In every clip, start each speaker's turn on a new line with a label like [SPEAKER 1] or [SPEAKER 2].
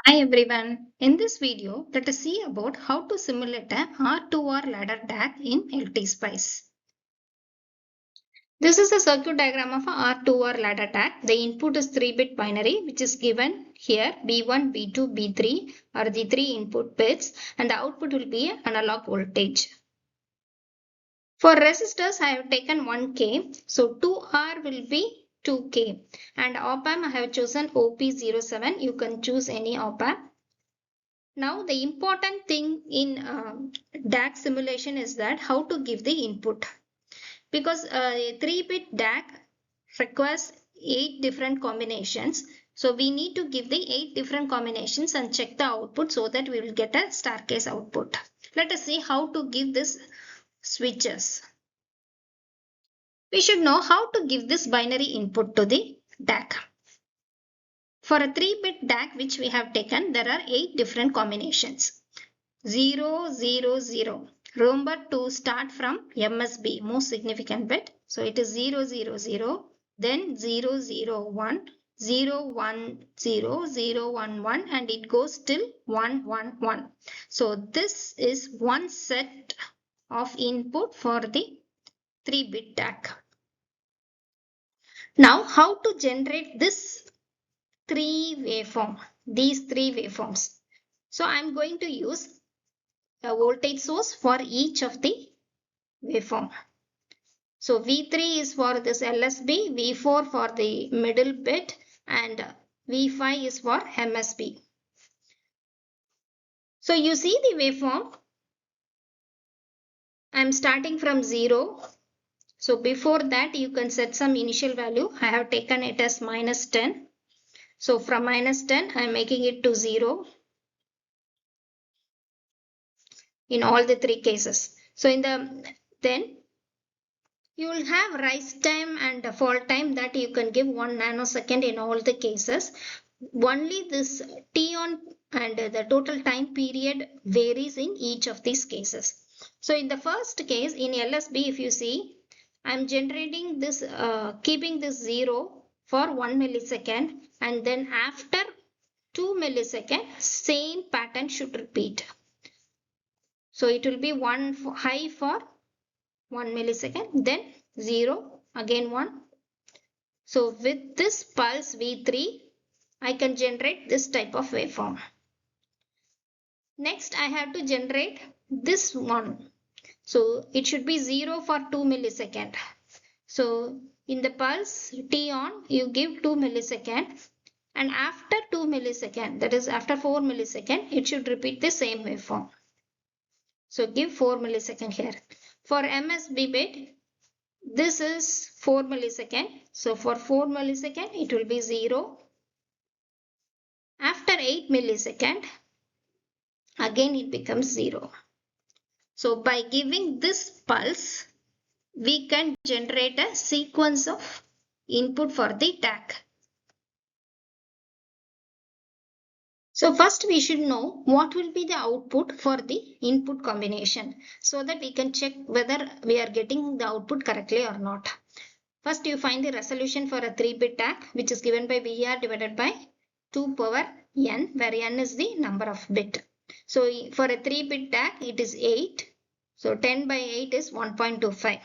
[SPEAKER 1] Hi everyone. In this video, let us see about how to simulate a R2R ladder DAC in LTSpice. This is a circuit diagram of a R2R ladder DAC. The input is 3-bit binary which is given here B1, B2, B3 are the 3 input bits and the output will be an analog voltage. For resistors, I have taken 1K. So 2R will be 2K and op-amp I have chosen OP07. You can choose any op-amp. Now the important thing in DAC simulation is that how to give the input, because a 3-bit DAC requires 8 different combinations. So we need to give the 8 different combinations and check the output so that we will get a star case output. Let us see how to give this switches. We should know how to give this binary input to the DAC. For a 3-bit DAC which we have taken, there are 8 different combinations. 0, 0, 0. Remember to start from MSB, most significant bit. So it is 0, 0, 0, then 0, 0, 1, 0, 1, 0, 0, 1, 1, and it goes till 1, 1, 1. So this is one set of input for the 3-bit DAC. Now, how to generate this these 3 waveforms. So I'm going to use a voltage source for each of the waveform. So V3 is for this LSB, V4 for the middle bit, and V5 is for MSB. So you see the waveform. I'm starting from 0. So before that you can set some initial value. I have taken it as -10. So from -10 I am making it to 0 in all the 3 cases. So then you will have rise time and fall time that you can give 1 nanosecond in all the cases. Only this T on and the total time period varies in each of these cases. So in the first case in LSB, if you see, I am generating this, keeping this 0 for 1 millisecond, and then after 2 milliseconds, same pattern should repeat. So it will be 1 high for 1 millisecond, then 0, again 1. So with this pulse V3, I can generate this type of waveform. Next, I have to generate this one. So it should be 0 for 2 millisecond. So in the pulse T on, you give 2 millisecond, and after 2 millisecond, that is after 4 millisecond, it should repeat the same waveform. So give 4 millisecond here. For MSB bit, this is 4 millisecond. So for 4 millisecond, it will be 0. After 8 millisecond, again it becomes 0. So by giving this pulse, we can generate a sequence of input for the DAC. So first we should know what will be the output for the input combination so that we can check whether we are getting the output correctly or not. First you find the resolution for a 3-bit DAC, which is given by VR divided by 2 power n, where n is the number of bit. So for a 3-bit DAC it is 8. So 10 by 8 is 1.25.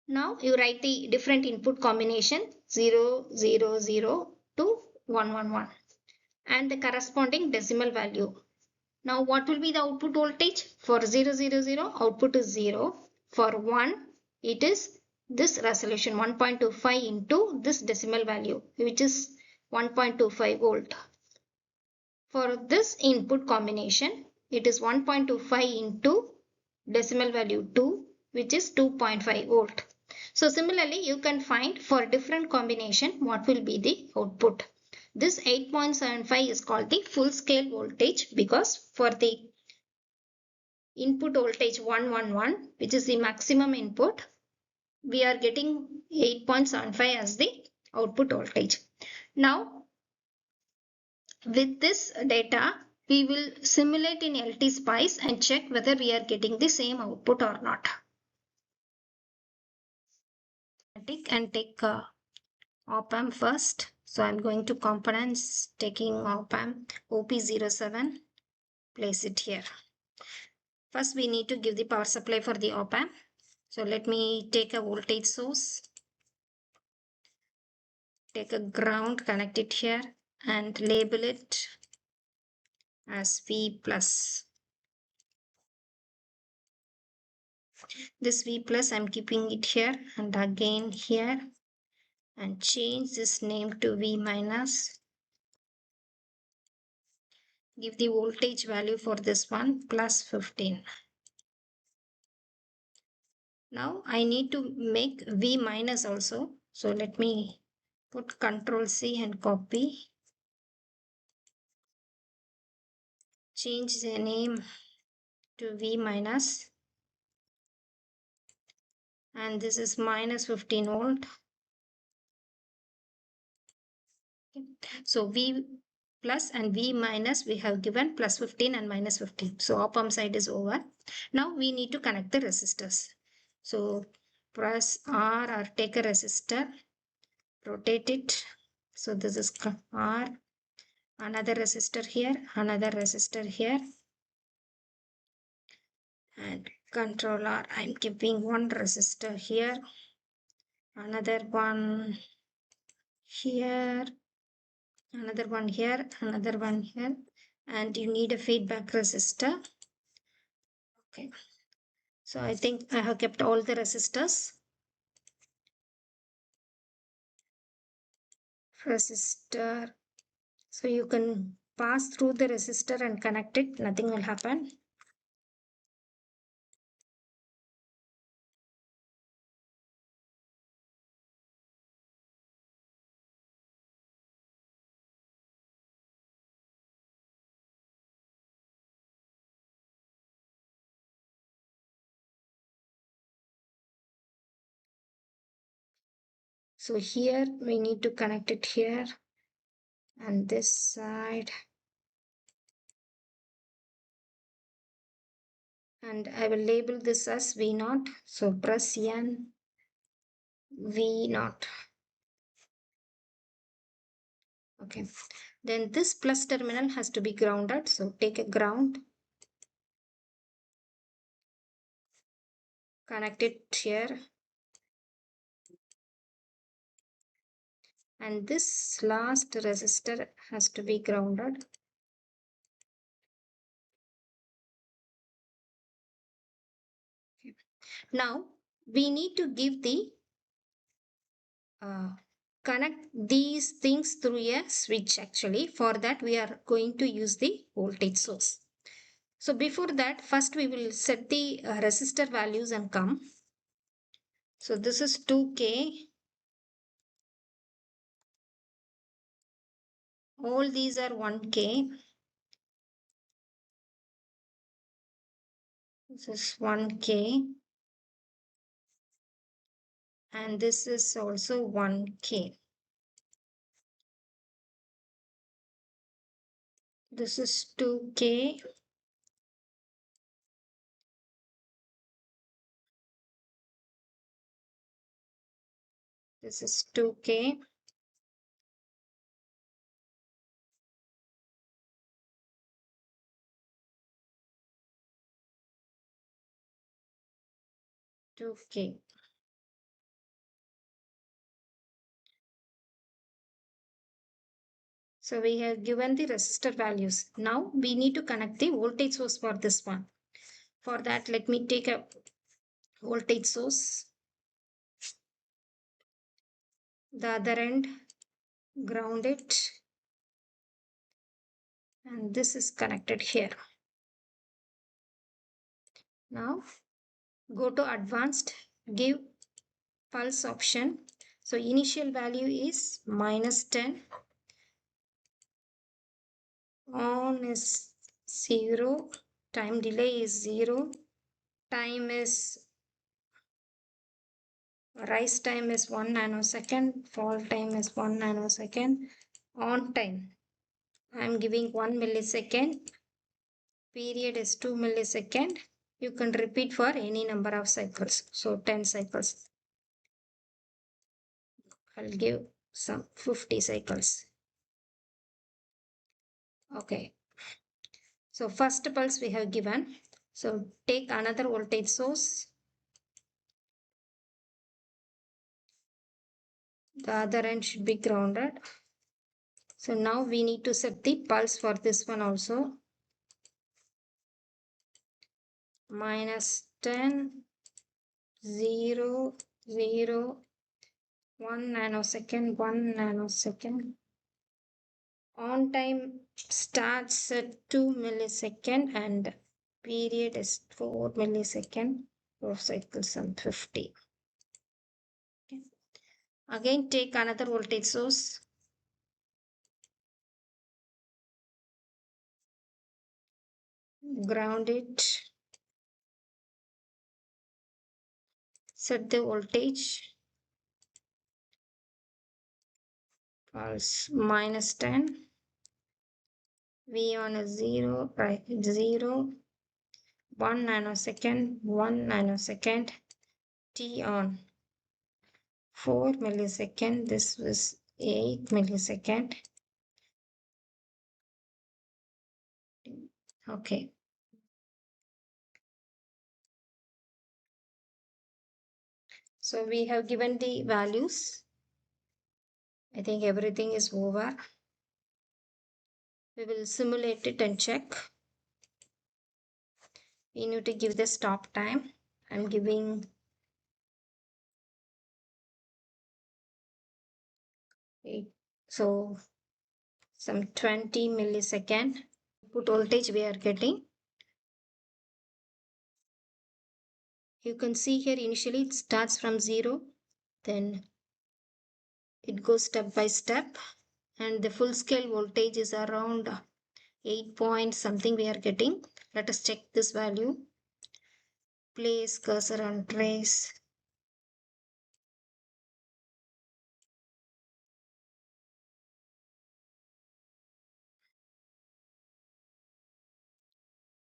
[SPEAKER 1] Now you write the different input combination 0, 0, 0 to 1, 1, 1 and the corresponding decimal value. Now what will be the output voltage? For 0, 0, 0, output is 0. For 1, it is this resolution 1.25 into this decimal value, which is 1.25 volt. For this input combination, it is 1.25 into decimal value 2, which is 2.5 volt. So similarly, you can find for different combination what will be the output. This 8.75 is called the full scale voltage, because for the input voltage 111, which is the maximum input, we are getting 8.75 as the output voltage. Now, with this data, we will simulate in LTSpice and check whether we are getting the same output or not. And take op-amp first. So I'm going to components, taking op-amp OP07, place it here. First, we need to give the power supply for the op-amp. So let me take a voltage source, take a ground, connect it here and label it as V plus. This V plus I'm keeping it here and again here, and change this name to V minus. Give the voltage value for this one plus 15. Now I need to make V minus also. So let me put Ctrl C and copy. Change the name to V minus. And this is minus 15 volt. Okay. So V plus and V minus we have given plus 15 and minus 15. So op-amp side is over. Now we need to connect the resistors. So press R or take a resistor, rotate it. So this is R, another resistor here, another resistor here, and Control R. I'm keeping one resistor here, another one here, another one here, another one here, and you need a feedback resistor. Okay, so I think I have kept all the resistors. Resistor, so you can pass through the resistor and connect it, nothing will happen. So here we need to connect it here and this side, and I will label this as V0. So press N, V0. Okay, then this plus terminal has to be grounded. So take a ground, connect it here, and this last resistor has to be grounded. Okay. Now we need to give the connect these things through a switch. Actually, for that we are going to use the voltage source. So before that, first we will set the resistor values and come. So this is 2K. All these are 1K. This is 1K. And this is also 1K. This is 2K. This is 2K. Okay. So we have given the resistor values. Now we need to connect the voltage source for this one. For that, let me take a voltage source. The other end, ground it. And this is connected here. Now go to advanced, give pulse option. So initial value is -10. On is 0. Time delay is 0. Time is rise time is 1 nanosecond. Fall time is 1 nanosecond. On time, I am giving 1 millisecond. Period is 2 millisecond. You can repeat for any number of cycles. So 10 cycles. I'll give some 50 cycles. Okay. So first pulse we have given. So take another voltage source. The other end should be grounded. So now we need to set the pulse for this one also. -10, 0, 0, 1 nanosecond, 1 nanosecond. On time starts at 2 millisecond and period is 4 millisecond. 4 cycles and 50. Okay. Again take another voltage source. Ground it. Set the voltage. Pulse -10. V on is 0, right? 0. 1 nanosecond, 1 nanosecond. T on 4 millisecond. This was 8 millisecond. Okay. So we have given the values. I think everything is over. We will simulate it and check. We need to give the stop time. I'm giving 8. So some 20 millisecond. Input voltage we are getting. You can see here initially it starts from 0. Then it goes step by step. And the full scale voltage is around 8 point something we are getting. Let us check this value. Place cursor on trace.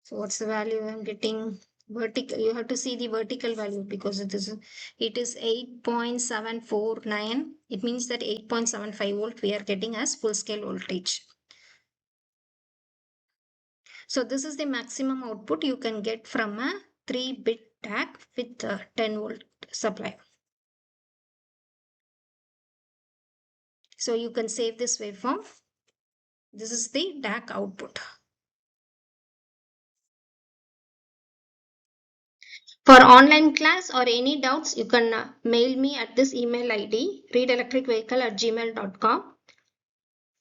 [SPEAKER 1] So what's the value I'm getting? Vertical, you have to see the vertical value because it is 8.749. It means that 8.75 volt we are getting as full scale voltage. So this is the maximum output you can get from a 3-bit DAC with a 10 volt supply. So you can save this waveform. This is the DAC output. For online class or any doubts, you can mail me at this email ID readelectricvehicle@gmail.com,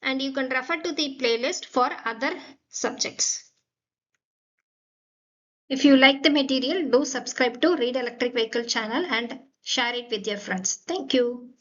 [SPEAKER 1] and you can refer to the playlist for other subjects. If you like the material, do subscribe to Read Electric Vehicle channel and share it with your friends. Thank you.